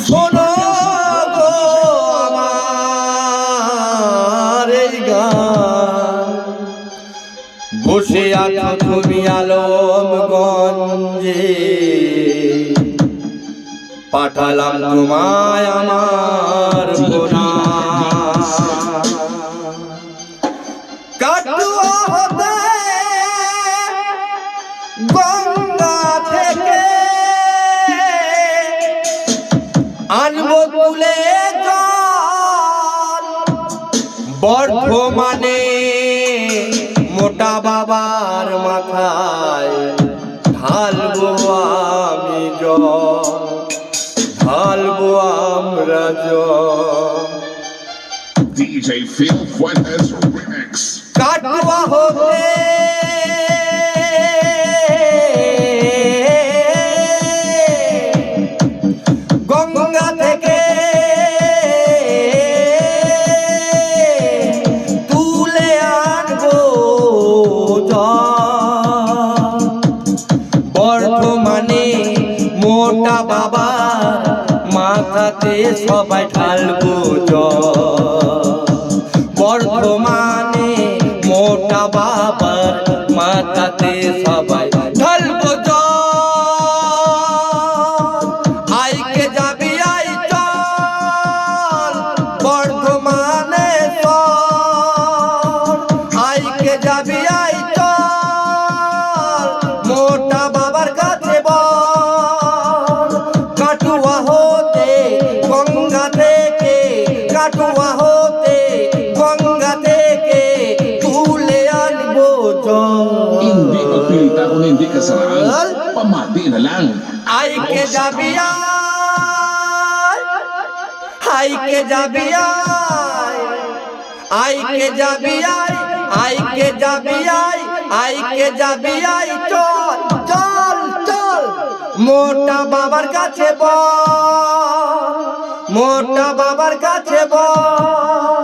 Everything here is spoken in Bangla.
শোনো গো আমার এই গান, বসে আছো তুমি আলমগঞ্জে, পাঠালাম তোমায় আমার প্রণাম। কাটুয়া হতে গঙ্গা থেকে আনবো তুলে জল, বর্ধমানে মোটা বাবার মাথায় ঢালবো আমি জল, ঢালবো আমরা জল। DJ Phil Fuentes Remix. কাটুয়া হতে গঙ্গা থেকে তুলে আনবো জল, বর্ধমানে মোটা বাবা মাথাতে সবাই ঢালবো জল, বর্ধমানে মোটা বাবার মাথাতে সবাই ঢালবো জল। আইকে যাবি আই চল বর্ধমানে চল, আইকে যাবি আই চল মোটা বাবার কাছে বল। কাটুয়া হতে গঙ্গা থেকে, কাটুয়া হতে গঙ্গা থেকে তুলে আনবো Hindi জল। magpilita kung hindi kasalanan. Pamati na lang. আইকে যাবি আয়, আইকে যাবি আয়, আইকে যাবি আয়, আইকে যাবি আয়, আইকে যাবি আয় চল চল চল মোটা বাবার কাছে বল, মোটা বাবার কাছে বল।